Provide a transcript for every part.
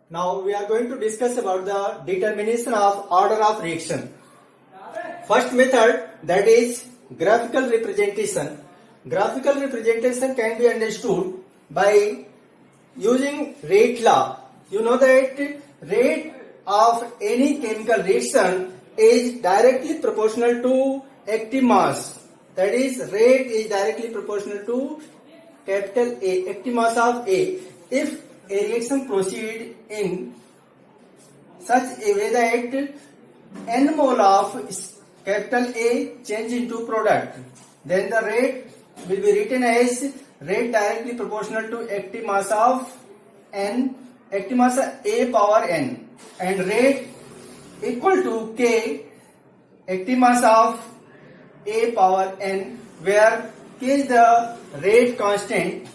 Now we are going to discuss about the determination of order of reaction. First method, that is graphical representation. Graphical representation can be understood by using rate law. You know that rate of any chemical reaction is directly proportional to active mass. That is, rate is directly proportional to capital A, active mass of A. If a reaction proceeds in such a way that n mole of capital A change into product, then the rate will be written as rate directly proportional to active mass of n, active mass A power n, and rate equal to K, active mass of A power n, where K is the rate constant,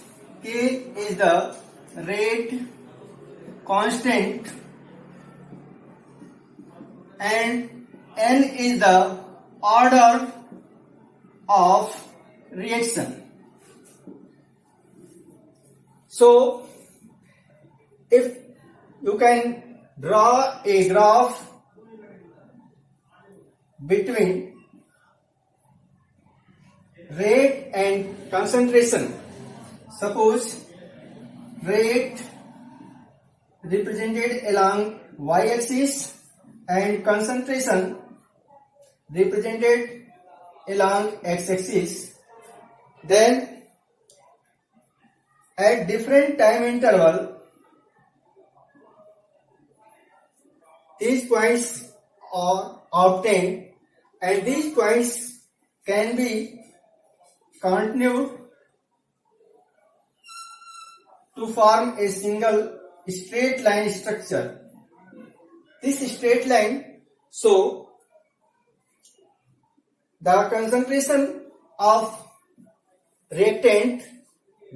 K is the rate constant, and n is the order of reaction. So, if you can draw a graph between rate and concentration, suppose rate represented along y-axis and concentration represented along x-axis, then at different time interval these points are obtained, and these points can be continued to form a single straight line structure. This straight line, so the concentration of reactant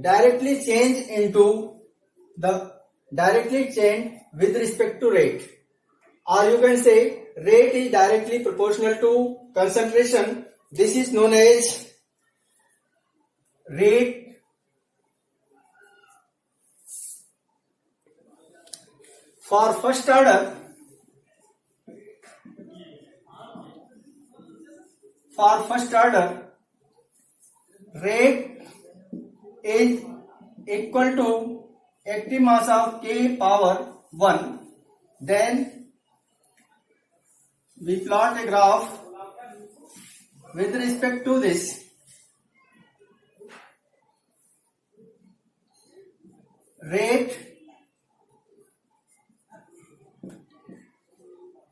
directly change with respect to rate, or you can say rate is directly proportional to concentration. This is known as rate for first order. For first order, rate is equal to active mass of K power 1. Then we plot a graph with respect to this. Rate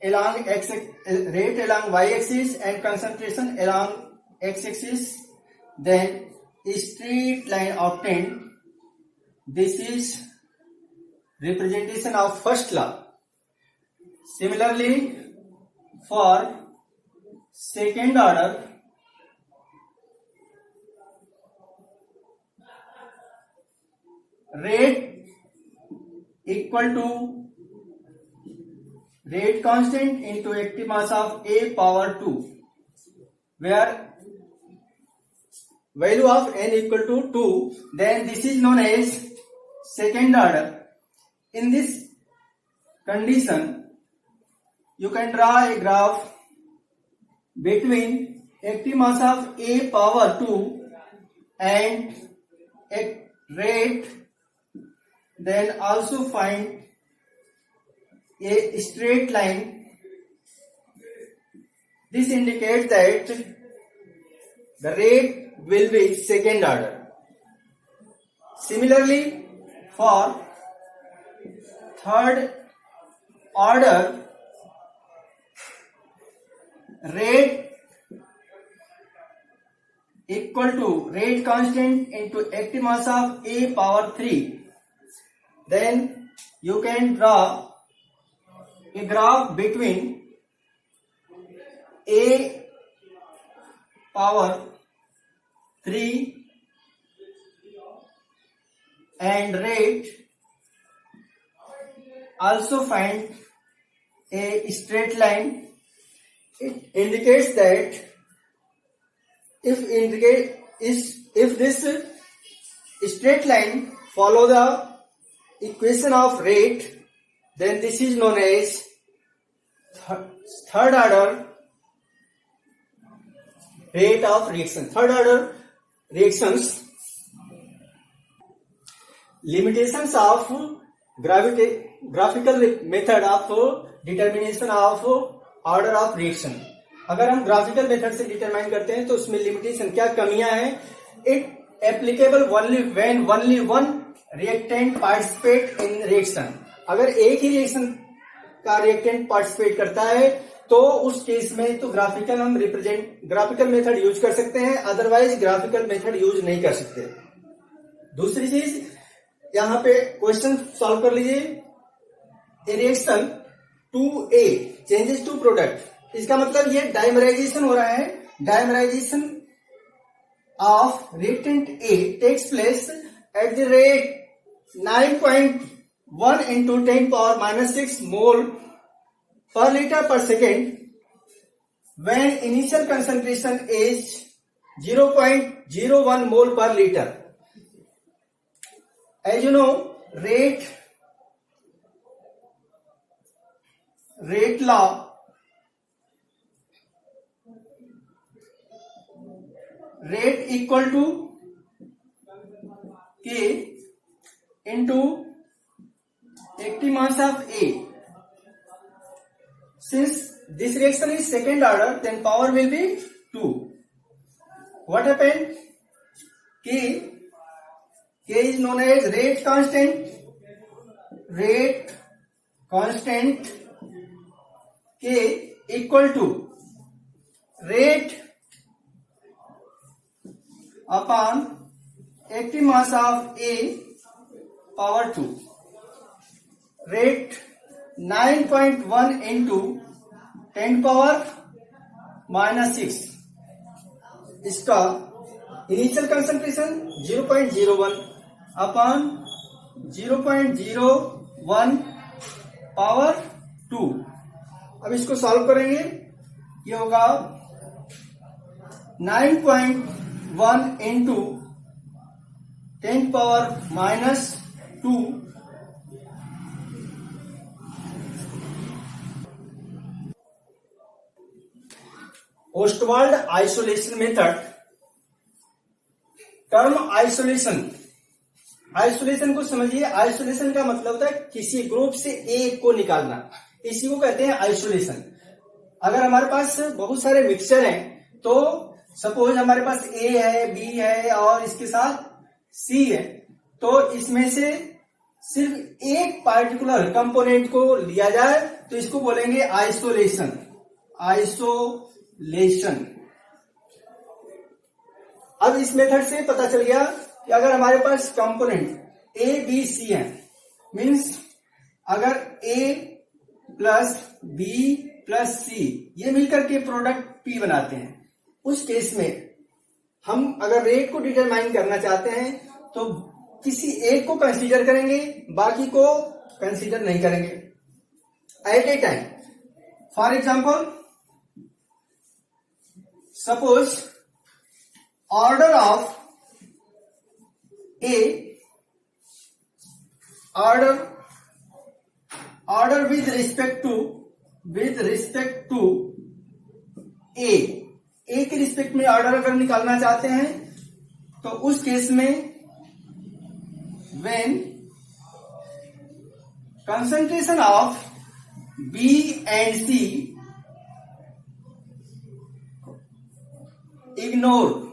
along y-axis and concentration along x-axis, then a straight line obtained. This is representation of first law. Similarly, for second order, rate equal to rate constant into active mass of A power 2, where value of n equal to 2, then this is known as second order. In this condition, you can draw a graph between active mass of A power 2 and rate, then also find a straight line. This indicates that the rate will be second order. Similarly, for third order, rate equal to rate constant into active mass of A power 3. Then you can draw a graph between A power 3 and rate. Also find a straight line. It indicates that if this straight line follow the equation of rate, then this is known as third order rate of reaction. Third order reactions. Limitations of graphical method of determination of order of reaction. अगर हम graphical method से determine करते हैं तो उसमें limitation क्या कमियां हैं? It applicable when only one reactant participate in reaction. अगर एक ही रिएक्शन का रिएक्टेंट पार्टिसिपेट करता है तो उस केस में तो ग्राफिकल मेथड यूज कर सकते हैं, अदरवाइज ग्राफिकल मेथड यूज नहीं कर सकते. दूसरी चीज यहां पे क्वेश्चन सॉल्व कर लीजिए. A reaction 2A changes to product. इसका मतलब ये डाइमराइजेशन हो रहा है. Dimerization of reactant A takes place at the rate 9.1 into 10⁻⁻6 mole per liter per second when initial concentration is 0.01 mole per liter. As you know, rate law rate equal to K into active mass of A. Since this reaction is second order, then power will be 2. What happened? K is known as rate constant. Rate constant K equal to rate upon active mass of A power 2. Rate 9.1 into 10⁻⁻6. इसका initial concentration 0.01 upon 0.01 power 2. अब इसको solve करेंगे. ये होगा 9.1 into 10⁻⁻2 Ostwald isolation method. Term isolation को समझिए. Isolation का मतलब होता है किसी ग्रुप से एक को निकालना. इसी को कहते हैं आइसोलेशन. अगर हमारे पास बहुत सारे मिक्सचर हैं तो सपोज हमारे पास ए है, बी है और इसके साथ सी है, तो इसमें से सिर्फ एक पार्टिकुलर कंपोनेंट को लिया जाए तो इसको बोलेंगे आइसोलेशन. अब इस मेथड से पता चल गया कि अगर हमारे पास कंपोनेंट ए बी सी है, मीन्स अगर ए प्लस बी प्लस सी ये मिलकर के प्रोडक्ट पी बनाते हैं, उस केस में हम अगर रेट को डिटरमाइन करना चाहते हैं तो किसी एक को कंसीडर करेंगे, बाकी को कंसीडर नहीं करेंगे at a time. For example, suppose order of A, order with respect to A के रिस्पेक्ट में ऑर्डर अगर निकालना चाहते हैं तो उस केस में when concentration of B and C ignored,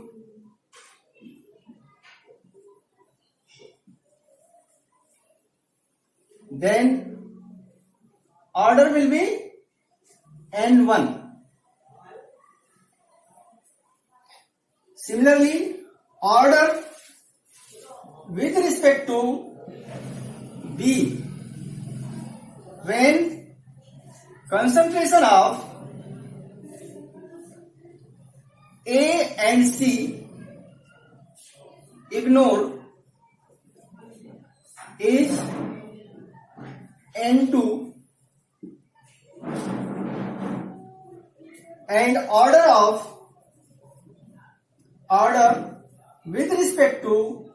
then order will be N1. Similarly, order with respect to B, when concentration of A and C ignored is N2, and order with respect to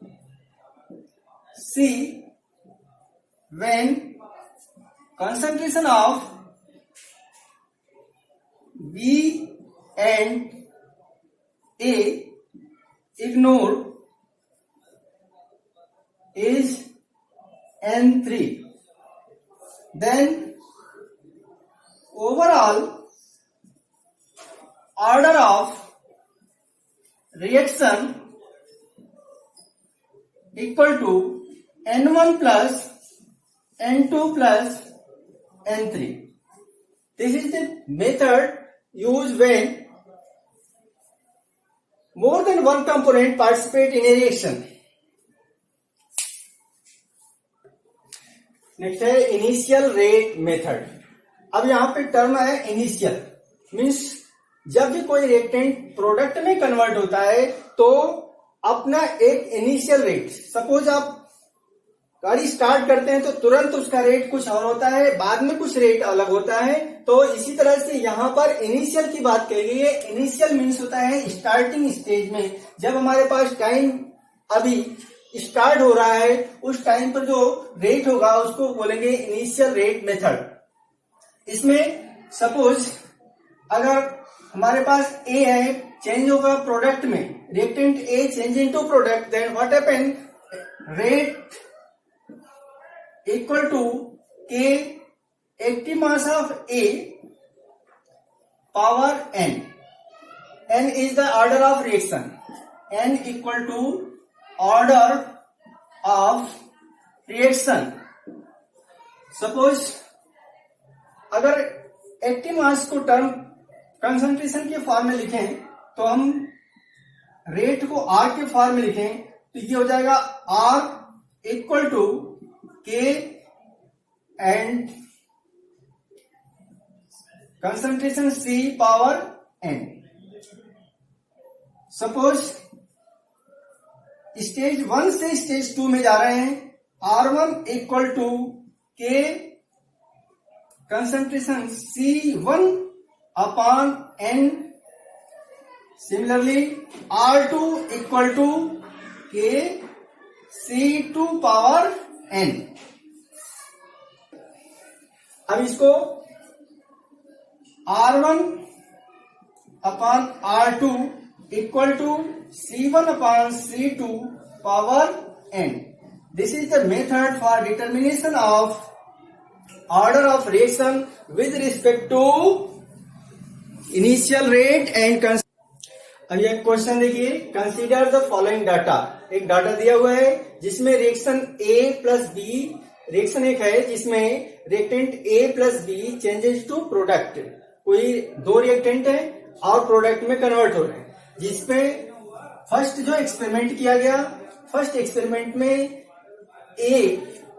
C when concentration of B and A ignored is N3. Then overall order of reaction equal to N1 plus N2 plus N3. This is the method used when more than one component participate in a reaction. Next है initial rate method. अब यहाँ पे term है initial, means जब भी कोई reactant product में convert होता है तो अपना एक इनिशियल रेट, सपोज आप गाड़ी स्टार्ट करते हैं तो तुरंत उसका रेट कुछ और होता है, बाद में कुछ रेट अलग होता है. तो इसी तरह से यहाँ पर इनिशियल की बात कही गई है. इनिशियल मीन्स होता है स्टार्टिंग स्टेज में, जब हमारे पास टाइम अभी स्टार्ट हो रहा है उस टाइम पर जो रेट होगा उसको बोलेंगे इनिशियल रेट मेथड. इसमें सपोज अगर हमारे पास ए है, चेंज होगा प्रोडक्ट में, reactant A change into product, then what happen, rate equal to के active mass of A power n. N is the order of reaction. N equal to order of reaction. Suppose अगर active mass को term concentration के form में लिखें तो हम rate को are के फॉर्म में लिखें तो ये हो जाएगा R equal to k and concentration C power n. Suppose stage 1 से स्टेज 2 में जा रहे हैं, R1 equal to k concentration C1 upon N. Similarly R2 equal to k C2 power N. अब इसको R1 upon R2 equal to C1 upon C2 power n. This is the method for determination of order of reaction with respect to initial rate and अब ये question देखिए, consider the following data. एक data दिया हुआ है जिसमें reaction A plus B, reaction एक है जिसमें reactant A plus B changes to product. कोई दो रिएक्टेंट है और प्रोडक्ट में कन्वर्ट हो रहे हैं, जिसमें फर्स्ट जो एक्सपेरिमेंट किया गया, फर्स्ट एक्सपेरिमेंट में ए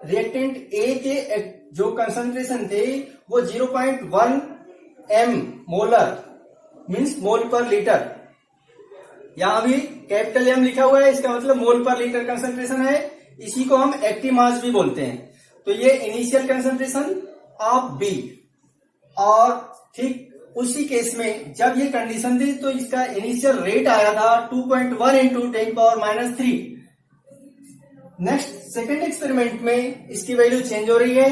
रिएक्टेंट ए के जो कंसंट्रेशन थे वो 0.1 m molar means mole per litre. यहां भी कैपिटल एम लिखा हुआ है, इसका मतलब मोल पर लीटर कंसंट्रेशन है. इसी को हम एक्टिव मास भी बोलते हैं. तो ये इनिशियल कंसंट्रेशन ऑफ बी. और ठीक उसी केस में जब ये कंडीशन थी तो इसका इनिशियल रेट आया था 2.1 इंटू 10⁻³ नेक्स्ट सेकेंड एक्सपेरिमेंट में इसकी वैल्यू चेंज हो रही है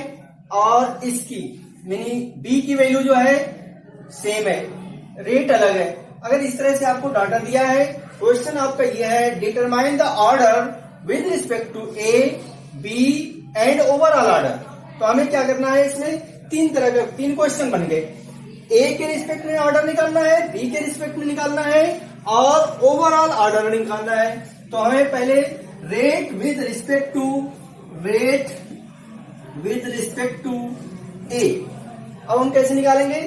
और इसकी यानी बी की वैल्यू जो है सेम है, रेट अलग है. अगर इस तरह से आपको डाटा दिया है, क्वेश्चन आपका यह है determine the order with respect to A, B and overall order. तो हमें क्या करना है, इसमें तीन क्वेश्चन बन गए. ए के रिस्पेक्ट में ऑर्डर निकालना है, बी के रिस्पेक्ट में निकालना है और ओवरऑल ऑर्डर निकालना है. तो हमें पहले रेट विद रिस्पेक्ट टू ए. अब हम कैसे निकालेंगे,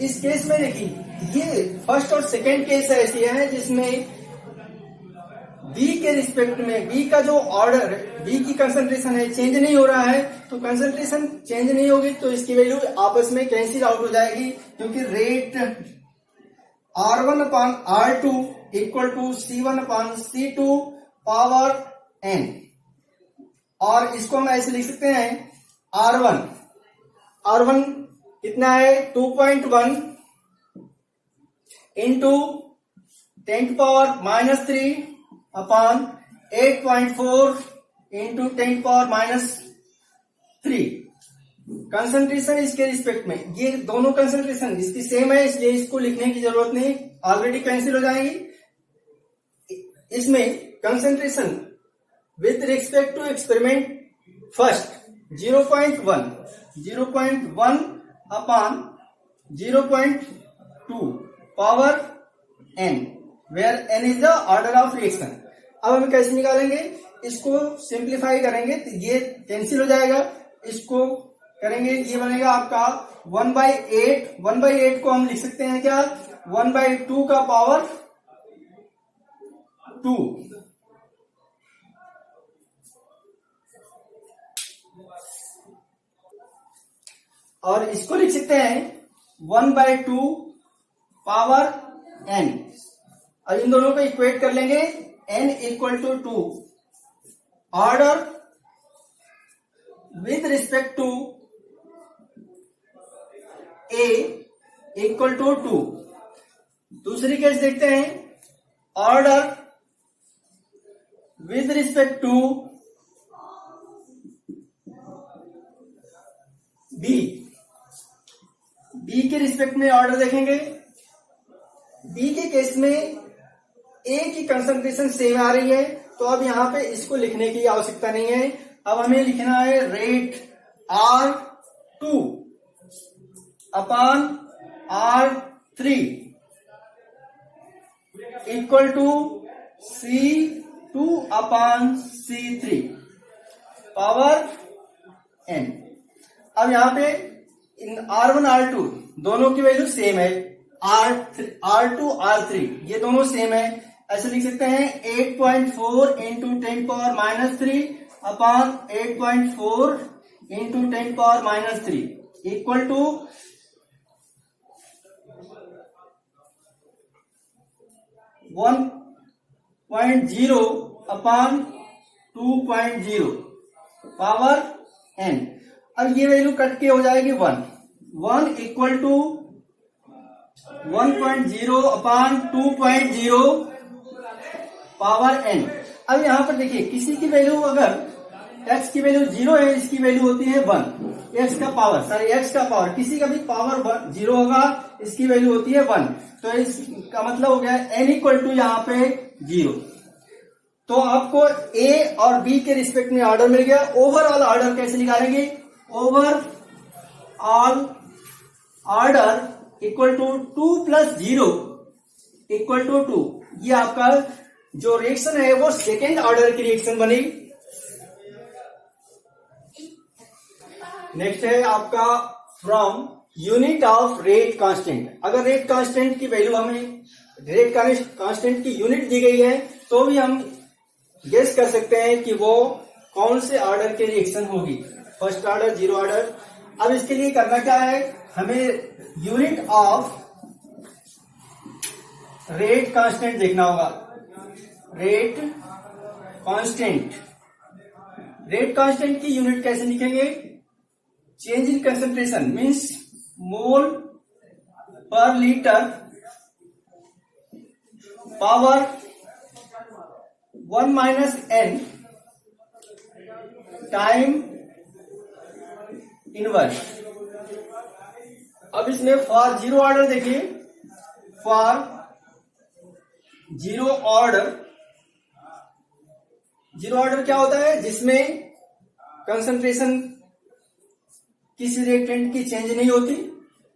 इस केस में देखिए ये फर्स्ट और सेकेंड केस ऐसी है जिसमें बी के रिस्पेक्ट में बी का जो ऑर्डर, बी की कंसंट्रेशन है चेंज नहीं हो रहा है. तो कंसंट्रेशन चेंज नहीं होगी तो इसकी वैल्यू आपस में कैंसिल आउट हो जाएगी, क्योंकि rate R1 upon R2 equal to C1 upon C2 power n. और इसको हम ऐसे लिख सकते हैं R1 कितना है 2.1 इंटू 10⁻³ अपॉन 8.4 इंटू 10⁻³ कंसंट्रेशन इसके रिस्पेक्ट में, ये दोनों कंसंट्रेशन इसकी सेम है इसलिए इसको लिखने की जरूरत नहीं, ऑलरेडी कैंसिल हो जाएंगी। इसमें concentration with respect to experiment first 0.1 upon 0.2 power n, where n is the order of reaction. अब हम कैसे निकालेंगे, इसको सिंप्लीफाई करेंगे तो ये कैंसिल हो जाएगा, इसको करेंगे ये बनेगा आपका 1/8। 1/8 को हम लिख सकते हैं क्या, 1/2 का पावर 2, और इसको लिख सकते हैं 1/2 पावर n। अब इन दोनों को इक्वेट कर लेंगे, n equal to 2, order with respect to a equal to 2। दूसरी केस देखते हैं, order with respect to b, b के रिस्पेक्ट में ऑर्डर देखेंगे। b के केस में a की कंसंट्रेशन सेम आ रही है, तो अब यहां पे इसको लिखने की आवश्यकता नहीं है। अब हमें लिखना है rate R2 upon R3 equal to C2 upon C3 power n। अब यहां पे इन R1 R2 दोनों की वैल्यू सेम है, R2 R3 ये दोनों सेम है, ऐसे लिख सकते हैं 8.4 into 10⁻³ upon 8.4 into 10⁻³ equal to 1.0 upon 2.0 power n। अब ये वैल्यू कट के हो जाएगी 1 equal to 1.0 upon 2.0 power n। अब यहां पर देखिए किसी की वैल्यू अगर x की वैल्यू 0 है, इसकी वैल्यू होती है 1, x का पावर किसी का भी पावर 0 होगा, इसकी वैल्यू होती है 1, तो इसका मतलब हो गया n इक्वल टू यहाँ पे 0। तो आपको a और b के रिस्पेक्ट में ऑर्डर मिल गया। ओवरऑल ऑर्डर कैसे निकालेंगे, overall order equal to 2 + 0 equal to 2। ये आपका जो रिएक्शन है वो सेकेंड ऑर्डर की रिएक्शन बनी। नेक्स्ट है आपका from unit of rate constant. अगर रेट कांस्टेंट की वैल्यू हमें रेट कांस्टेंट की यूनिट दी गई है तो भी हम गेस कर सकते हैं कि वो कौन से ऑर्डर की रिएक्शन होगी, फर्स्ट ऑर्डर, जीरो ऑर्डर। अब इसके लिए करना क्या है, हमें यूनिट ऑफ रेट कांस्टेंट देखना होगा। रेट कांस्टेंट की यूनिट कैसे लिखेंगे, change in concentration means mole per litre power 1 - n time inverse. अब इसमें फॉर जीरो ऑर्डर देखिए, फॉर जीरो ऑर्डर क्या होता है, जिसमें कंसंट्रेशन किसी रिएक्टेंट की चेंज नहीं होती,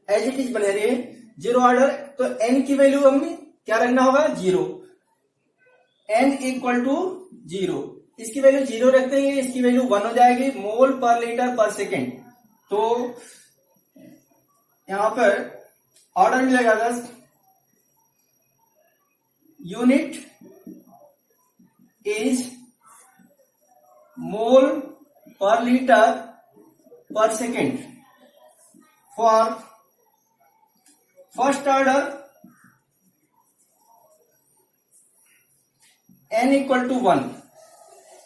एज इट इज बने रही है। जीरो ऑर्डर तो n की वैल्यू हमें क्या रखना होगा, 0, n इक्वल टू 0। इसकी वैल्यू 0 रख देंगे, इसकी वैल्यू 1 हो जाएगी, मोल पर लीटर पर सेकेंड। तो यहां पर ऑर्डर मिलेगा 10। Unit is mole per litre per second for first order n equal to 1।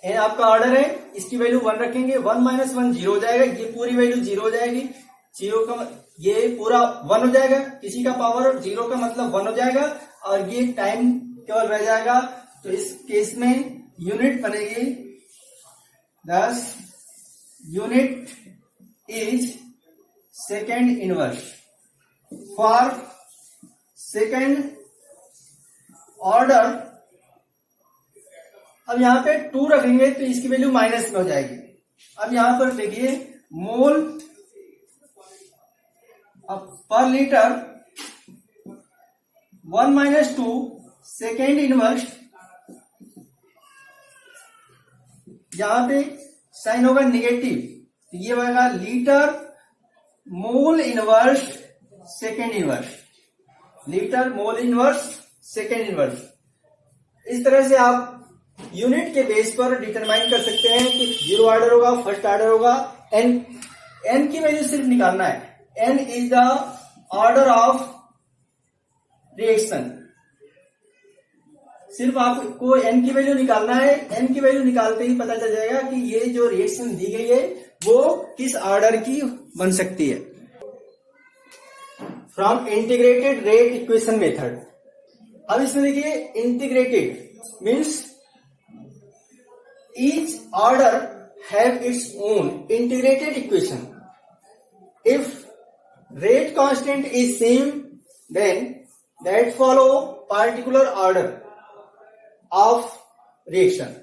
n आपका ऑर्डर है, इसकी वैल्यू 1 रखेंगे, 1 - 1 0 हो जाएगा, ये पूरी वैल्यू 0 हो जाएगी, 0 का ये पूरा 1 हो जाएगा, किसी का पावर 0 का मतलब 1 हो जाएगा, और ये टाइम केवल रह जाएगा। तो इस केस में यूनिट बनेगी 10। Unit is second inverse. For second order, अब यहां पे 2 रखेंगे तो इसकी वैल्यू माइनस में हो जाएगी। अब यहां पर देखिए मोल पर लीटर 1 - 2 सेकेंड इनवर्स, यहां पे साइन होगा नेगेटिव, तो ये बनेगा litre mole inverse second inverse, litre mole inverse second inverse. इस तरह से आप यूनिट के बेस पर डिटरमाइन कर सकते हैं कि 0 ऑर्डर होगा, फर्स्ट ऑर्डर होगा। एन की वैल्यू सिर्फ निकालना है। N is the order of reaction, सिर्फ आपको एन की वैल्यू निकालना है। एन की वैल्यू निकालते ही पता चल जाएगा कि ये जो रिएक्शन दी गई है वो किस ऑर्डर की बन सकती है। From integrated rate equation method, अब इसमें देखिए integrated means each order have its own integrated equation. If rate constant is same, then that follow particular order of reaction.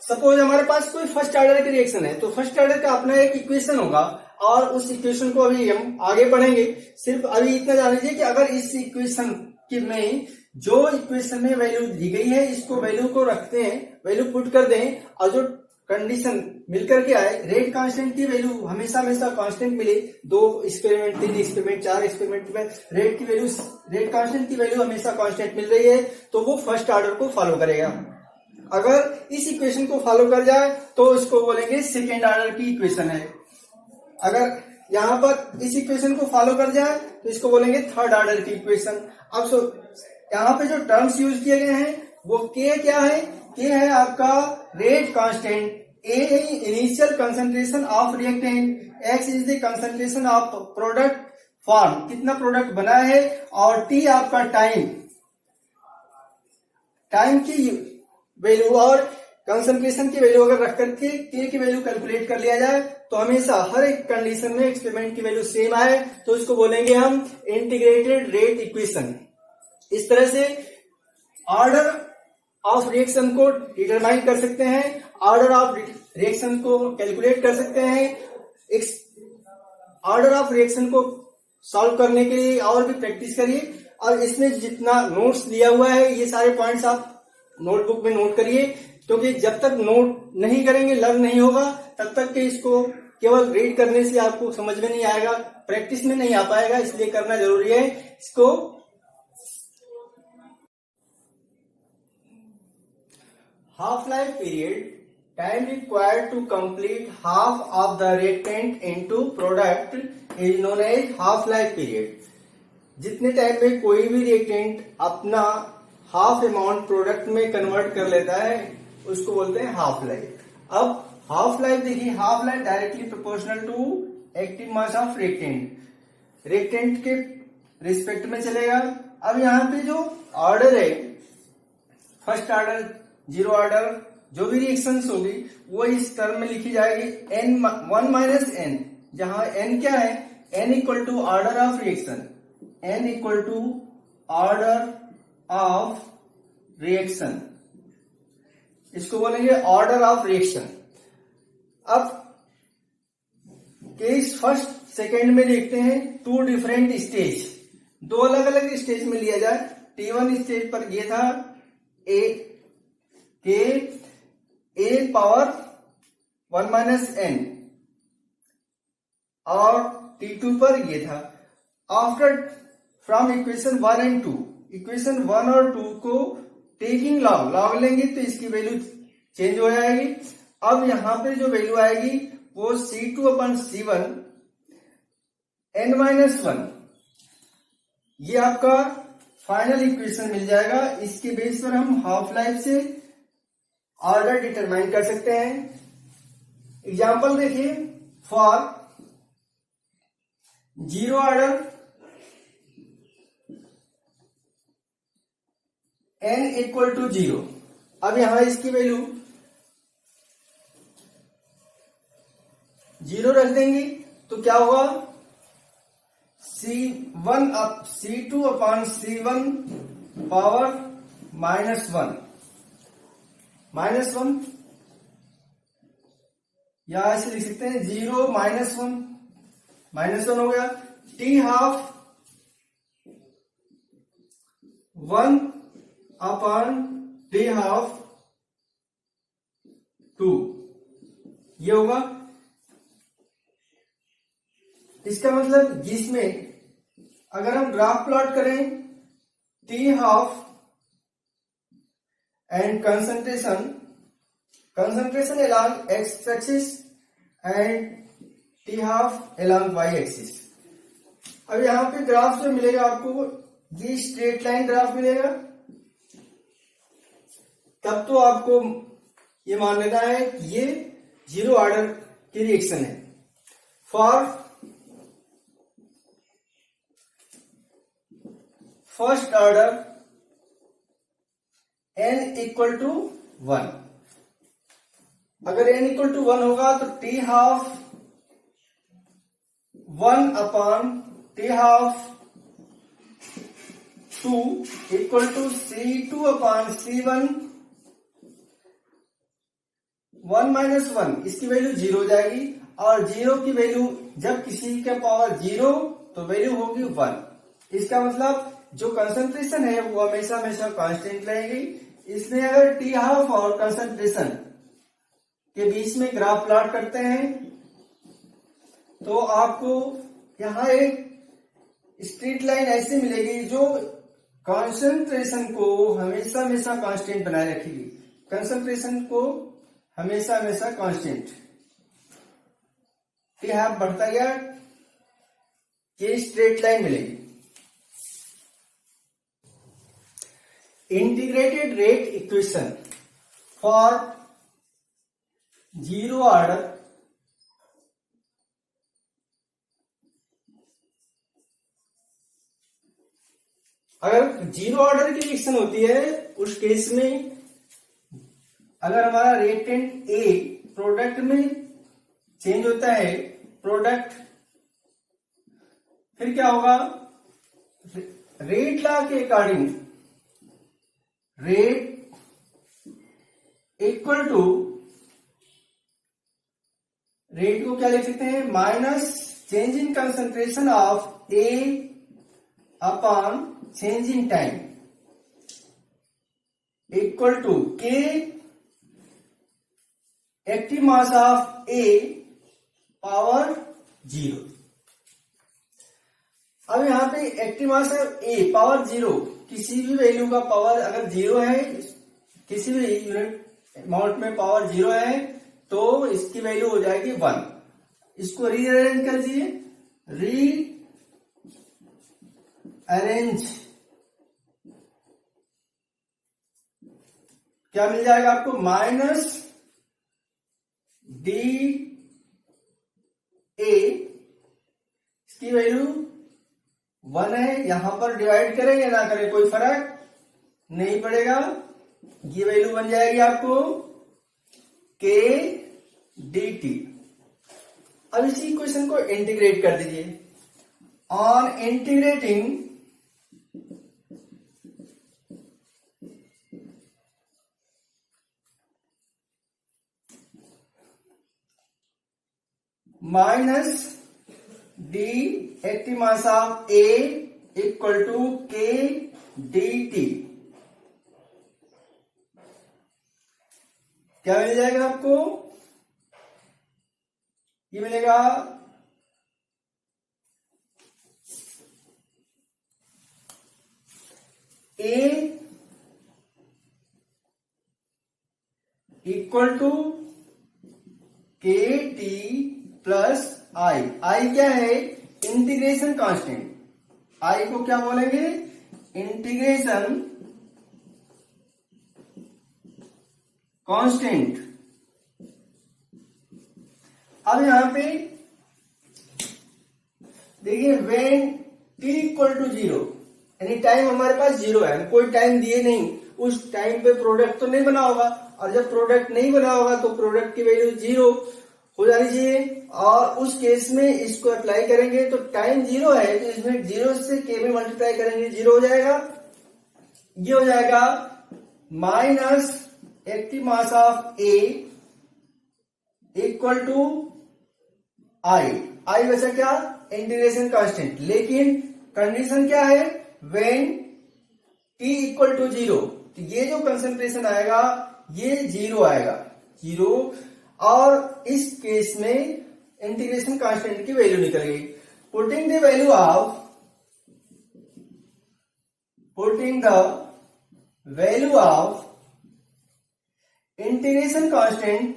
Suppose हमारे पास कोई फर्स्ट ऑर्डर की रिएक्शन है, तो फर्स्ट ऑर्डर का अपना एक इक्वेशन होगा और उस इक्वेशन को अभी हम आगे बढ़ेंगे। सिर्फ अभी इतना जान लीजिए कि अगर इस इक्वेशन में जो इक्वेशन में वैल्यू दी गई है, इसको वैल्यू को रखते हैं, वैल्यू पुट कर दें और जो कंडीशन मिलकर के आए, रेट कांस्टेंट की वैल्यू हमेशा कांस्टेंट मिले, 2 एक्सपेरिमेंट 3 एक्सपेरिमेंट 4 एक्सपेरिमेंट में रेट कांस्टेंट की वैल्यू हमेशा कांस्टेंट मिल रही है, तो वो फर्स्ट ऑर्डर को फॉलो करेगा। अगर इस इक्वेशन को फॉलो कर जाए तो उसको बोलेंगे सेकेंड ऑर्डर की इक्वेशन है। अगर यहां पर इस इक्वेशन को फॉलो कर जाए तो इसको बोलेंगे थर्ड ऑर्डर की इक्वेशन। अब यहाँ पे जो टर्म्स यूज किए गए हैं वो के क्या है? के है आपका rate constant, A initial concentration of reactant, x is the concentration of product form, कितना प्रोडक्ट बना है, और टी आपका टाइम की वैल्यू और कंसंट्रेशन की वैल्यू अगर रख करके के की वैल्यू कैलकुलेट कर लिया जाए तो हमेशा हर एक कंडीशन में एक्सपेरिमेंट की वैल्यू सेम आए तो इसको बोलेंगे हम इंटीग्रेटेड रेट इक्वेशन। इस तरह से ऑर्डर ऑफ रिएक्शन को डिटरमाइन कर सकते हैं, ऑर्डर ऑफ रिएक्शन को कैलकुलेट कर सकते हैं। ऑर्डर ऑफ रिएक्शन को सॉल्व करने के लिए और भी प्रैक्टिस करिए, और इसमें जितना नोट्स दिया हुआ है ये सारे पॉइंट्स आप नोटबुक में नोट करिए, क्योंकि जब तक नोट नहीं करेंगे, लर्न नहीं होगा, तब तक के इसको केवल रीड करने से आपको समझ में नहीं आएगा, प्रैक्टिस में नहीं आ पाएगा, इसलिए करना जरूरी है इसको। Half life period, time required to complete half of the reactant into product is known as half life period. जितने टाइम में कोई भी रिएक्टेंट अपना हाफ अमाउंट प्रोडक्ट में कन्वर्ट कर लेता है उसको बोलते हैं हाफ लाइफ। अब हाफ लाइफ देखिए, half life directly proportional to active mass of reactant के रिस्पेक्ट में चलेगा। अब यहाँ पे जो ऑर्डर है, फर्स्ट ऑर्डर, 0 ऑर्डर, जो भी रिएक्शंस होगी वो इस टर्म में लिखी जाएगी n1 - n, जहां n क्या है, n equal to order of reaction, n equal to order of reaction, इसको बोलेंगे ऑर्डर ऑफ रिएक्शन। अब केस फर्स्ट सेकेंड में देखते हैं, 2 डिफरेंट स्टेज, 2 अलग अलग स्टेज में लिया जाए। T1 स्टेज पर ये था a पावर 1 - n, और T2 पर ये था। After from equation 1 and 2, equation 1 और 2 को टेकिंग लॉग लेंगे तो इसकी वैल्यू चेंज हो जाएगी। अब यहां पे जो वैल्यू आएगी वो C2/C1 n-1, ये आपका फाइनल इक्वेशन मिल जाएगा। इसके बेस पर हम हाफ लाइफ से ऑर्डर डिटरमाइन कर सकते हैं। एग्जांपल देखिए, for 0 order n equal to 0। अब यहां इसकी वैल्यू 0 रख देंगे तो क्या होगा, C1 up C2 upon C1 power -1 या ऐसे लिख सकते हैं 0 -1 हो गया। T half 1 upon T half 2 ये होगा। इसका मतलब जिसमें अगर हम ग्राफ प्लॉट करें T half and concentration along x axis and T half along y axis. अब यहां पे ग्राफ जो मिलेगा आपको ये स्ट्रेट लाइन ग्राफ मिलेगा, तब तो आपको ये मान लेना है कि ये जीरो ऑर्डर की रिएक्शन है। For first order n equal to 1, अगर n इक्वल टू 1 होगा तो t half 1 upon T half 2 equal to C2 upon C1 1 - 1 इसकी वैल्यू 0 हो जाएगी, और 0 की वैल्यू जब किसी का पावर 0 तो वैल्यू होगी 1। इसका मतलब जो कंसंट्रेशन है वो हमेशा कांस्टेंट रहेगी। इसलिए अगर टी हाफ और कंसंट्रेशन के बीच में ग्राफ प्लॉट करते हैं तो आपको यहां एक स्ट्रेट लाइन ऐसी मिलेगी जो कंसंट्रेशन को हमेशा कांस्टेंट बनाए रखेगी, कंसंट्रेशन को हमेशा कांस्टेंट। टी हाफ बढ़ता गया, ये स्ट्रेट लाइन मिलेगी। Integrated rate equation for zero order अगर जीरो ऑर्डर की रिएक्शन होती है उस केस में अगर हमारा रिएक्टेंट ए प्रोडक्ट में चेंज होता है, प्रोडक्ट फिर क्या होगा, रेट लॉ के according rate equal to, rate को क्या लिख सकते हैं, minus change in concentration of A upon change in time equal to के active mass of A power 0। अब यहां पे active mass of A power 0, किसी भी वैल्यू का पावर अगर 0 है, किसी भी यूनिट अमाउंट में पावर 0 है तो इसकी वैल्यू हो जाएगी 1। इसको रीअरेंज कर दीजिए, रीअरेंज क्या मिल जाएगा आपको, माइनस डी ए, इसकी वैल्यू 1 है। यहां पर डिवाइड करें या ना करें कोई फर्क नहीं पड़ेगा, ये वैल्यू बन जाएगी आपको के डी टी। अब इसी इक्वेशन को इंटीग्रेट कर दीजिए। On integrating minus D active mass of A equal to के डी टी, क्या मिल जाएगा आपको, ये मिलेगा ए इक्वल टू के टी प्लस आई। आई क्या है, इंटीग्रेशन कांस्टेंट। आई को क्या बोलेंगे, इंटीग्रेशन कांस्टेंट। अब यहां पे देखिए व्हेन टी इक्वल टू 0 यानी टाइम हमारे पास 0 है, कोई टाइम दिए नहीं, उस टाइम पे प्रोडक्ट तो नहीं बना होगा, और जब प्रोडक्ट नहीं बना होगा तो प्रोडक्ट की वैल्यू 0 हो जानी चाहिए। और उस केस में इसको अप्लाई करेंगे तो टाइम 0 है तो इसमें 0 से k में मल्टीप्लाई करेंगे 0 हो जाएगा। ये हो जाएगा minus active mass of A equal to I वैसा क्या इंटीग्रेशन कांस्टेंट, लेकिन कंडीशन क्या है व्हेन टी इक्वल टू 0, तो ये जो कंसंट्रेशन आएगा ये 0 आएगा 0, और इस केस में इंटीग्रेशन कांस्टेंट की वैल्यू निकल गई। Putting the value of integration constant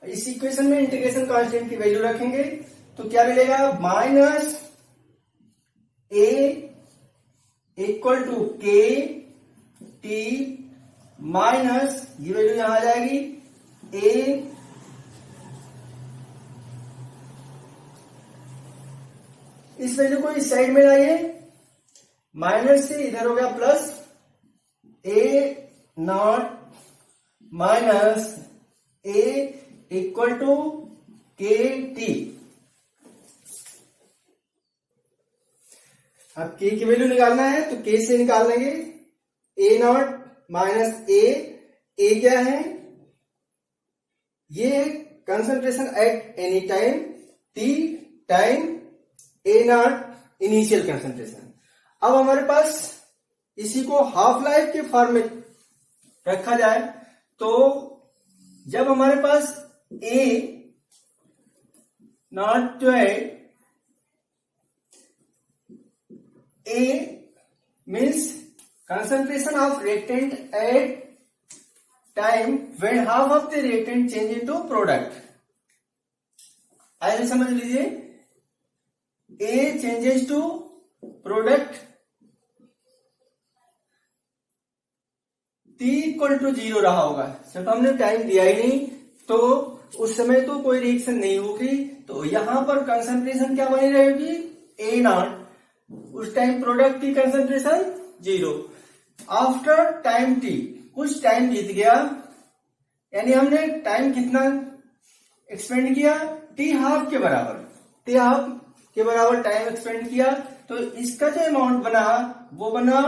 इस इक्वेशन में इंटीग्रेशन कांस्टेंट की वैल्यू रखेंगे तो क्या मिलेगा माइनस ए इक्वल टू के टी माइनस ये वैल्यू यहां आ जाएगी ए इस वैल्यू को इस साइड में लाइए, माइनस से इधर हो गया plus A not minus A equal to के टी। अब के की वैल्यू निकालना है तो के से निकाल लेंगे ए नॉट माइनस ए क्या है ये concentration at any time, T time, A not initial concentration. अब हमारे पास इसी को हाफ लाइफ के फॉर्म में रखा जाए तो जब हमारे पास ए नॉट जो है ए means concentration of reactant at time when half of the reactant change into product। आइए समझ लीजिए A changes to product T equal to 0 रहा होगा, जब हमने टाइम दिया ही नहीं तो उस समय तो कोई रिएक्शन नहीं होगी, तो यहां पर कंसंट्रेशन क्या बनी रहेगी A नॉट, उस टाइम प्रोडक्ट की कंसंट्रेशन 0। आफ्टर टाइम टी कुछ टाइम बीत गया, यानी हमने टाइम कितना एक्सपेंड किया टी हाफ के बराबर टाइम एक्सपेंड किया, तो इसका जो अमाउंट बना वो बना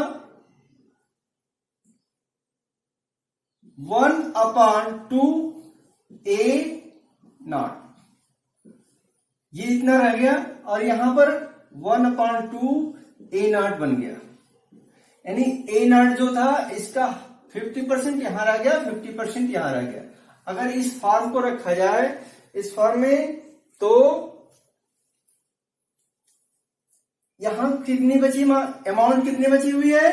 1/2 ए नॉट, ये इतना रह गया और यहां पर 1/2 ए नॉट बन गया, यानी ए नॉट जो था इसका 50% यहां रह गया 50% यहां रह गया। अगर इस फॉर्म को रखा जाए इस फॉर्म में तो यहां कितनी बची अमाउंट कितनी बची हुई है,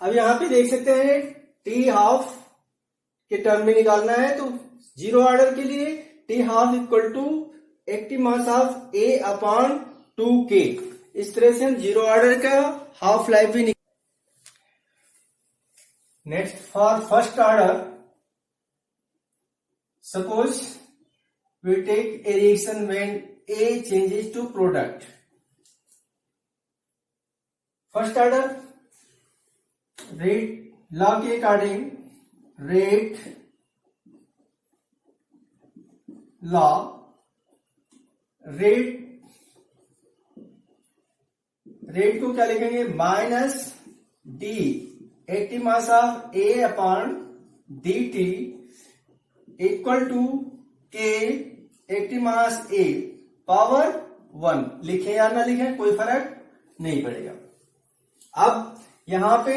अब यहां पे देख सकते हैं टी हाफ के टर्म में निकालना है तो 0 ऑर्डर के लिए T half equal to active mass of A upon 2k, इस तरह से हम 0 ऑर्डर का हाफ लाइफ भी निकाल। Next for first order, suppose we take a reaction when A changes to product. First order rate law के according rate law rate को क्या लिखेंगे minus D active mass of A upon D T equal to के active mass A power 1, लिखे या ना लिखे कोई फर्क नहीं पड़ेगा। अब यहां पे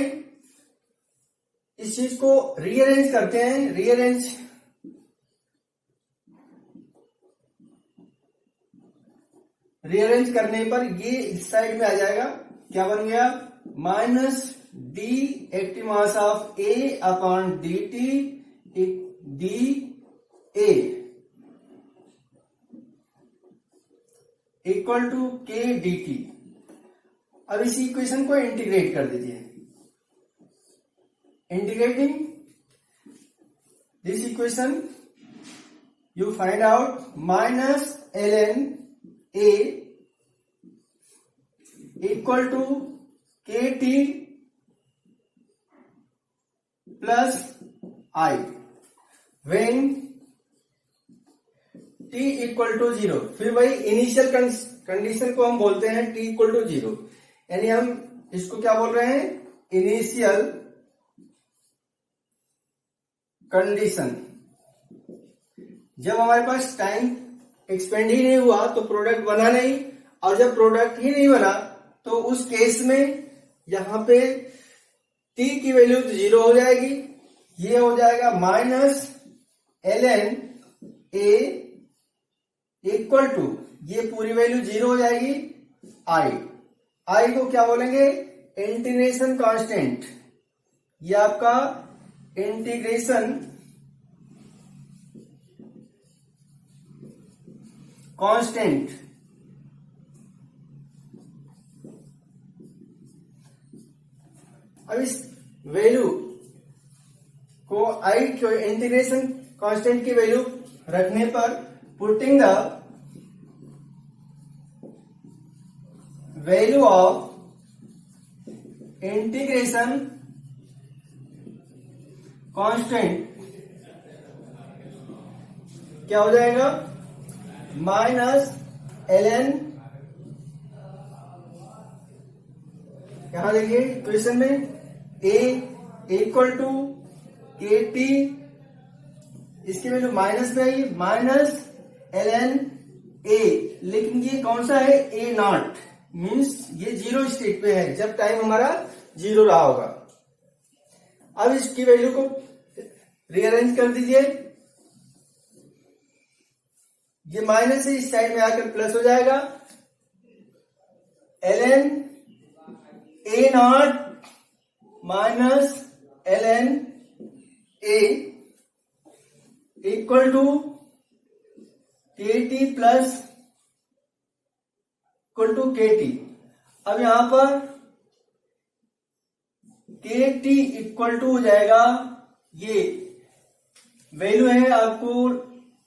इस चीज को रीअरेंज करते हैं, रीअरेंज करने पर ये इस साइड में आ जाएगा, क्या बन गया minus D active mass of A upon D t d A equal to के डी टी। अब इस इक्वेशन को इंटीग्रेट कर दीजिए, integrating this equation you find out minus ln a equal to के T plus I when t equal to 0। फिर वही initial condition को हम बोलते हैं टी इक्वल टू 0, यानी हम इसको क्या बोल रहे हैं, इनिशियल कंडीशन। जब हमारे पास टाइम एक्सपेंड ही नहीं हुआ तो प्रोडक्ट बना नहीं, और जब प्रोडक्ट ही नहीं बना तो उस केस में यहां पे t की वैल्यू 0 हो जाएगी। ये हो जाएगा minus ln a equal to, ये पूरी वैल्यू 0 हो जाएगी, i को क्या बोलेंगे, इंटीग्रेशन कांस्टेंट। ये आपका इंटीग्रेशन कांस्टेंट। अब इस वैल्यू को आई को इंटीग्रेशन कांस्टेंट की वैल्यू रखने पर putting the value of integration constant क्या हो जाएगा, माइनस ln, यहां देखिए इक्वेशन में a इक्वल टू के टी, इसकी वैल्यू माइनस में आई, माइनस ln a, लेकिन ये कौन सा है, a नॉट, मीन्स ये 0 स्टेट पे है जब टाइम हमारा 0 रहा होगा। अब इसकी वैल्यू को रीअरेंज कर दीजिए, ये माइनस से इस साइड में आकर प्लस हो जाएगा, ln a not minus ln a equal to के टी प्लस इक्वल टू के टी। अब यहां पर के टी इक्वल टू हो जाएगा, ये वैल्यू है, आपको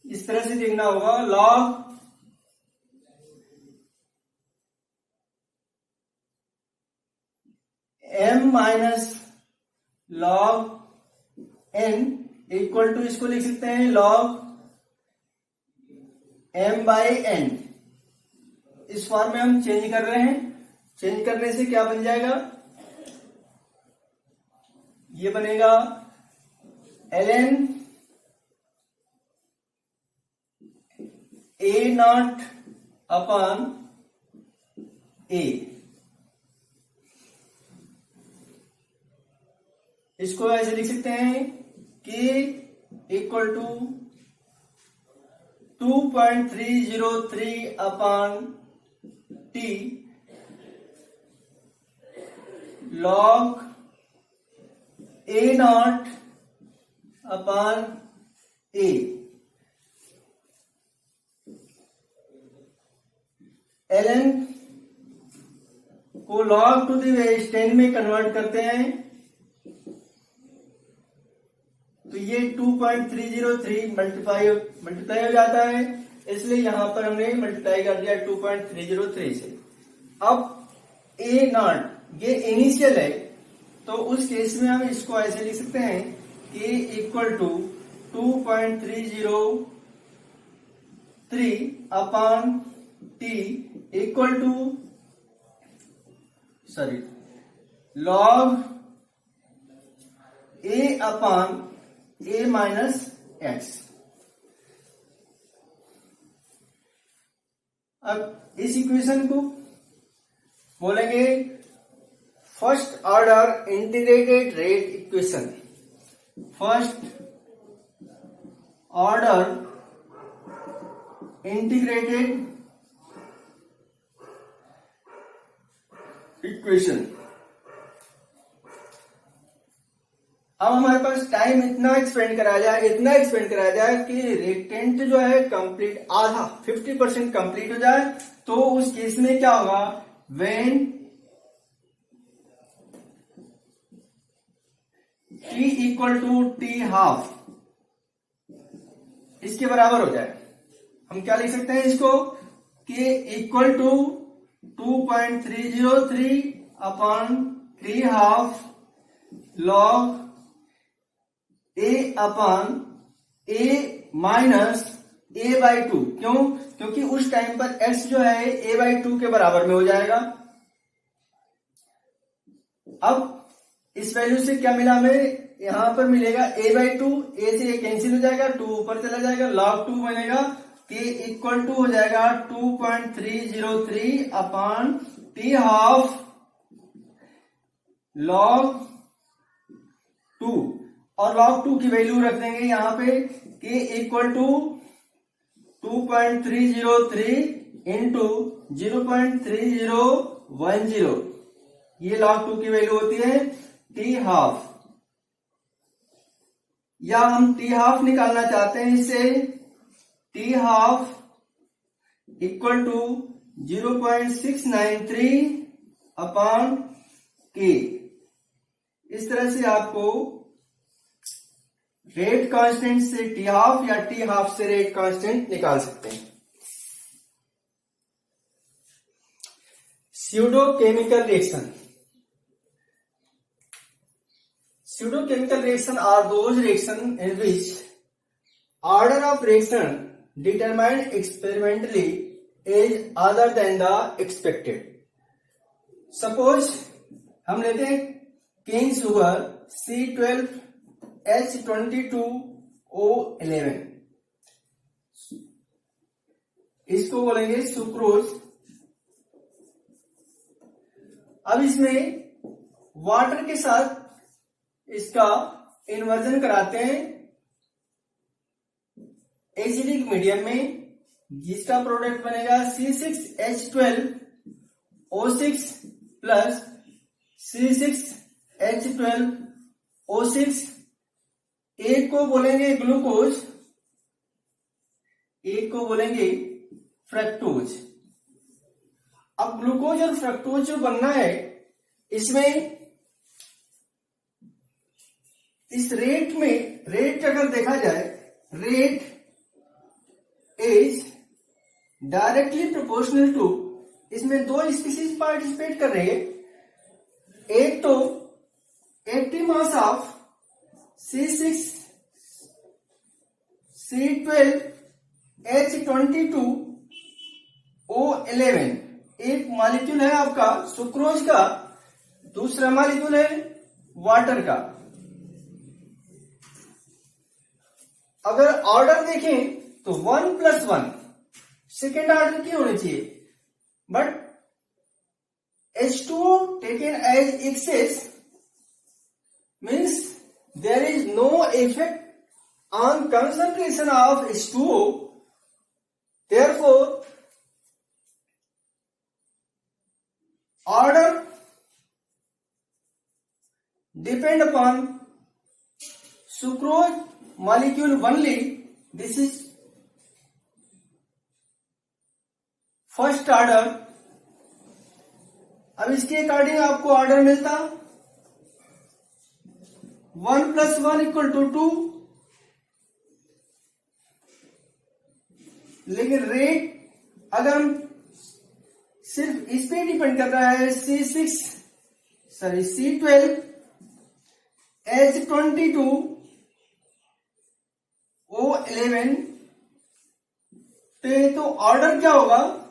इस तरह से देखना होगा, log m minus log n equal to, इसको लिख सकते हैं लॉग m बाई n। इस फॉर्म में हम चेंज कर रहे हैं, चेंज करने से क्या बन जाएगा, ये बनेगा ln a not upon a। इसको ऐसे लिख सकते हैं k equal to 2.303 upon t log a not upon a। ln को log टू द बेस 10 में कन्वर्ट करते हैं तो ये 2.303 मल्टीप्लाई हो जाता है, इसलिए यहां पर हमने मल्टीप्लाई कर दिया 2.303 से। अब a नॉट ये इनिशियल है, तो उस केस में हम इसको ऐसे लिख सकते हैं k equal to 2.303 upon t equal to log a upon a minus X. अब इस इक्वेशन को बोलेंगे first order integrated rate equation. First order integrated equation. अब हमारे पास टाइम इतना एक्सपेंड कराया जाए कि रिएक्टेंट जो है कंप्लीट आधा 50% कंप्लीट हो जाए, तो उस केस में क्या होगा, when t equal to T half इसके बराबर हो जाए, हम क्या लिख सकते हैं इसको, k equal to 2.303 upon T half log A upon A minus A by two. क्यों? क्योंकि उस टाइम पर x जो है a बाई टू के बराबर में हो जाएगा। अब इस वैल्यू से क्या मिला हमें? यहां पर मिलेगा a बाई टू, ए से कैंसिल हो जाएगा, 2 ऊपर चला जाएगा, log 2 बनेगा कि इक्वल टू हो जाएगा 2.303 अपॉन टी हाफ log 2, और log 2 की वैल्यू रख देंगे यहां पे कि इक्वल टू 2.303 इंटू 0.3010, ये log 2 की वैल्यू होती है टी हाफ, या हम टी हाफ निकालना चाहते हैं इससे, T half equal to 0.693 upon K. इस तरह से आपको रेट कांस्टेंट से टी हाफ या टी हाफ से रेट कांस्टेंट निकाल सकते हैं। Pseudo chemical reaction. Pseudochemical reaction are those reactions in which order of reaction determined experimentally is other than the expected. Suppose हम लेते हैं केन शुगर C12H22O11, इसको बोलेंगे सुक्रोज। अब इसमें वाटर के साथ इसका इन्वर्जन कराते हैं एसिडिक मीडियम में, जिसका प्रोडक्ट बनेगा C6H12O6 प्लस C6H12O6। एक को बोलेंगे ग्लूकोज, एक को बोलेंगे फ्रक्टोज। अब ग्लूकोज और फ्रक्टोज जो बनना है, इसमें इस रेट में, रेट अगर देखा जाए, rate is directly proportional to, इसमें दो स्पीसीज पार्टिसिपेट कर रहे हैं। एक तो एक्टिव मास ऑफ C6C12H22O11 एक मॉलिक्यूल है आपका सुक्रोज का, दूसरा मॉलिक्यूल है वाटर का। अगर ऑर्डर देखें तो 1+1 सेकेंड ऑर्डर की होनी चाहिए, but H2O taken as excess means there is no effect on concentration of H2O. Therefore, order depend upon sucrose molecule only. This is first order. अब इसके अकॉर्डिंग आपको ऑर्डर मिलता 1+1 = 2, लेकिन रेट अगर हम सिर्फ इस पे डिपेंड कर रहा है C12H22O11 पे, तो ऑर्डर क्या होगा?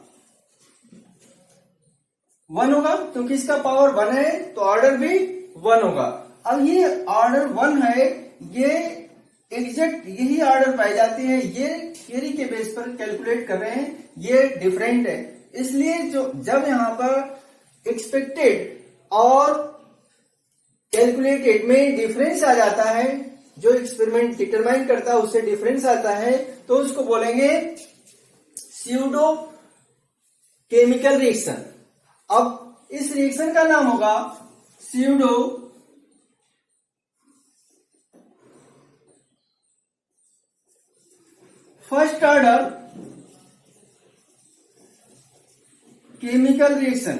1 होगा, क्योंकि इसका पावर 1 है तो ऑर्डर भी 1 होगा। अब ये ऑर्डर 1 है, ये एग्जैक्ट यही ऑर्डर पाई जाती है, ये थियरी के बेस पर कैलकुलेट कर रहे हैं, ये डिफरेंट है। इसलिए जो जब यहां पर एक्सपेक्टेड और कैलकुलेटेड में डिफरेंस आ जाता है, जो एक्सपेरिमेंट डिटरमाइन करता है उससे डिफरेंस आता है, तो उसको बोलेंगे स्यूडो केमिकल रिएक्शन। अब इस रिएक्शन का नाम होगा pseudo first order chemical reaction.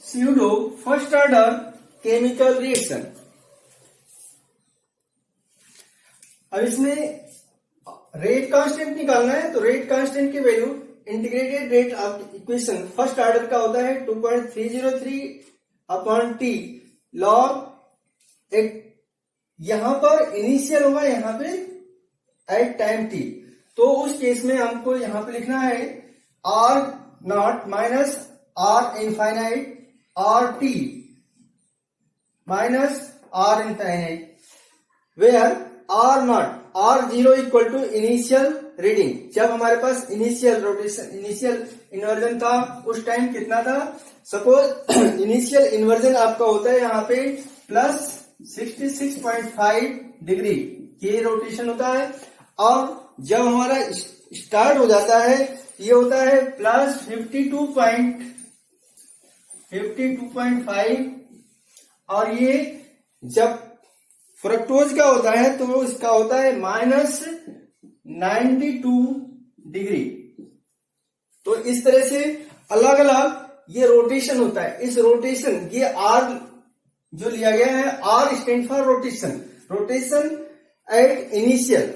Pseudo first order chemical reaction. अब इसमें रेट कांस्टेंट निकालना है तो रेट कांस्टेंट की value integrated rate of equation first order का होता है 2.303 अपॉन टी लॉग एक, यहां पर इनिशियल होगा यहां पे एट टाइम टी, तो उस केस में हमको यहां पे लिखना है R not minus R infinite R T minus R infinite, where R not R zero equal to initial reading, जब हमारे पास इनिशियल रोटेशन इनिशियल इन्वर्जन था उस टाइम कितना था, सपोज इनिशियल इन्वर्जन आपका होता है यहाँ पे प्लस 66.5 डिग्री ये रोटेशन होता है, और जब हमारा स्टार्ट हो जाता है ये होता है प्लस 52.5, और ये जब फ्रक्टोज का होता है तो इसका होता है माइनस 92 डिग्री। तो इस तरह से अलग अलग ये रोटेशन होता है। इस रोटेशन ये आर जो लिया गया है, R stand for rotation, rotation at initial,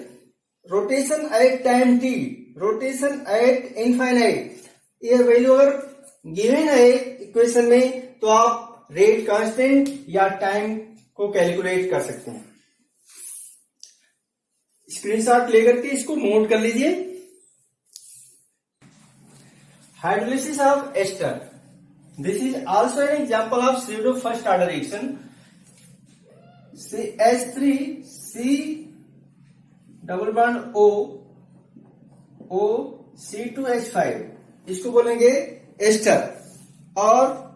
rotation at time T, rotation at infinite. ये वैल्यू अगर गिवन है इक्वेशन में तो आप रेट कांस्टेंट या टाइम को कैलकुलेट कर सकते हैं। स्क्रीनशॉट लेकर के इसको नोट कर लीजिए। Hydrolysis of ester, this is also an example of pseudo first order reaction. H3C double bond O C2H5, इसको बोलेंगे एस्टर। और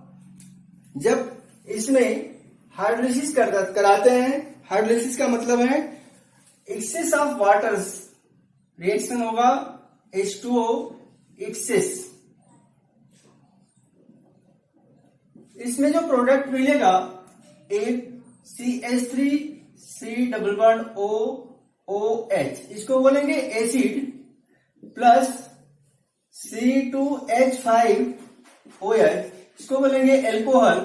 जब इसमें हाइड्रोलिसिस कराते हैं, हाइड्रोलिसिस का मतलब है एक्सेस ऑफ वाटर्स, रिएक्शन होगा H2O एक्सेस, इसमें जो प्रोडक्ट मिलेगा एक CH3C डबल बॉन्ड OH, इसको बोलेंगे एसिड, प्लस C2H5OH, इसको बोलेंगे एल्कोहल।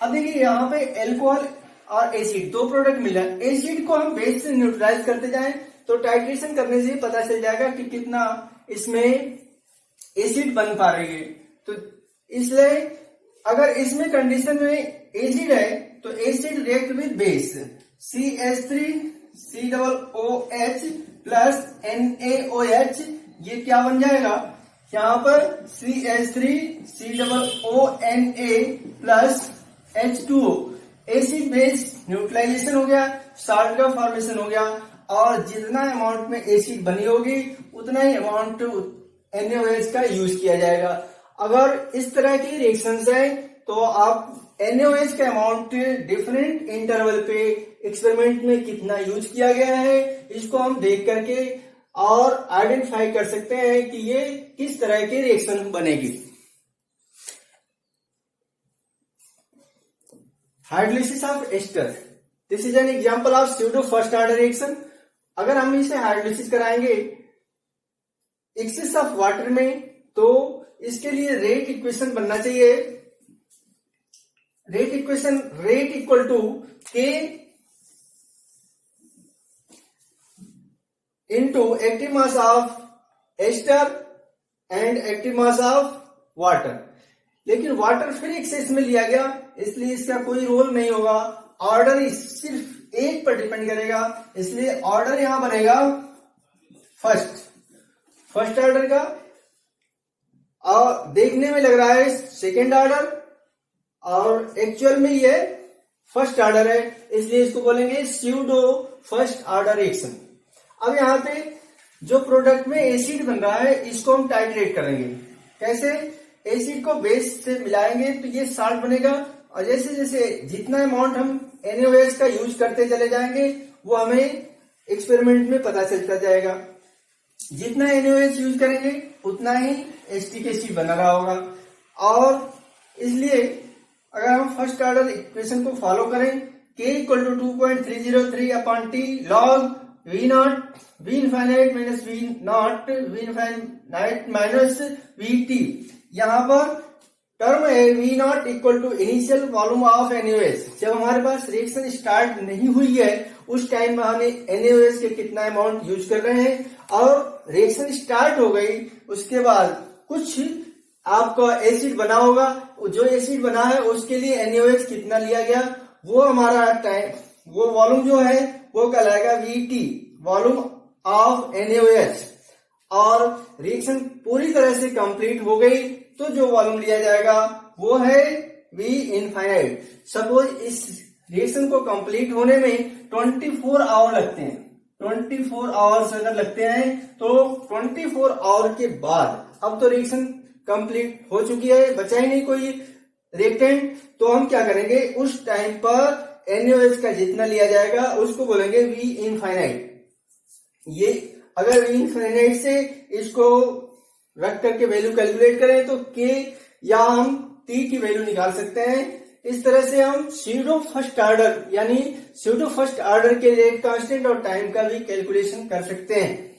अब देखिए यहाँ पे एल्कोहल और एसिड दो प्रोडक्ट मिला है। एसिड को हम बेस से न्यूट्रलाइज करते जाएं तो टाइट्रेशन करने से पता चल जाएगा कि कितना इसमें एसिड बन पा रही है। तो इसलिए अगर इसमें कंडीशन में एसिड है तो acid react with base CH3C double OH plus NaOH, ये क्या बन जाएगा यहाँ पर CH3C double ONa plus H2O, acid base neutralization हो गया, साल्ट का फॉर्मेशन हो गया, और जितना अमाउंट में एसिड बनी होगी उतना ही अमाउंट NaOH का यूज किया जाएगा। अगर इस तरह की रिएक्शंस है तो आप NaOH का अमाउंट डिफरेंट इंटरवल पे एक्सपेरिमेंट में कितना यूज किया गया है इसको हम देख करके और आइडेंटिफाई कर सकते हैं कि ये किस तरह की रिएक्शन बनेगी। Hydrolysis of ester, this is an example of pseudo first order reaction. अगर हम इसे हाइड्रोलिसिस कराएंगे एक्सेस ऑफ वाटर में तो इसके लिए रेट इक्वेशन बनना चाहिए, rate equation rate equal to K into active mass of ester and active mass of water। लेकिन वाटर फिर एक्सेस में लिया गया इसलिए इसका कोई रोल नहीं होगा, ऑर्डर सिर्फ एक पर डिपेंड करेगा, इसलिए ऑर्डर यहां बनेगा फर्स्ट ऑर्डर का, और देखने में लग रहा है सेकेंड ऑर्डर और एक्चुअल में ये फर्स्ट ऑर्डर है, इसलिए इसको बोलेंगे स्यूडो फर्स्ट ऑर्डर रिएक्शन। अब यहाँ पे जो प्रोडक्ट में एसिड बन रहा है इसको हम टाइट्रेट करेंगे। कैसे? एसिड को बेस से मिलाएंगे तो ये साल्ट बनेगा, और जैसे जैसे जितना अमाउंट हम NaOH का यूज करते चले जाएंगे वो हमें एक्सपेरिमेंट में पता चलता जाएगा। जितना NaOH यूज करेंगे उतना ही एसिटिक एसिड बना रहा होगा, और इसलिए अगर हम फर्स्ट ऑर्डर इक्वेशन को फॉलो करें K equal to 2.303 upon T log V not V infinite minus V not V infinite minus VT, यहाँ पर टर्म है V not equal to initial volume of NaOH। जब हमारे पास रिएक्शन स्टार्ट नहीं हुई है उस टाइम में हमें NaOH के कितना अमाउंट यूज कर रहे हैं, और रिएक्शन स्टार्ट हो गई उसके बाद कुछ आपका एसिड बना होगा, जो एसिड बना है उसके लिए NaOH कितना लिया गया, वो हमारा टाइम, वो वॉल्यूम जो है वो कहलाएगा VT, वॉल्यूम ऑफ NaOH। और रिएक्शन पूरी तरह से कंप्लीट हो गई तो जो वॉल्यूम लिया जाएगा वो है V इनफाइनाइट। सपोज इस रिएक्शन को कंप्लीट होने में 24 आवर लगते हैं, 24 आवर्स अगर लगते हैं तो 24 आवर के बाद अब तो रिएक्शन कंप्लीट हो चुकी है, बचा ही नहीं कोई रिएक्टेंट, तो हम क्या करेंगे उस टाइम पर NaOH का जितना लिया जाएगा उसको बोलेंगे V इनफाइनाइट। ये अगर V इनफाइनाइट से इसको रख करके वैल्यू कैलकुलेट करें तो K या हम T की वैल्यू निकाल सकते हैं। इस तरह से हम स्यूडो फर्स्ट ऑर्डर यानी स्यूडो फर्स्ट ऑर्डर के रेट कांस्टेंट और टाइम का भी कैलकुलेशन कर सकते हैं।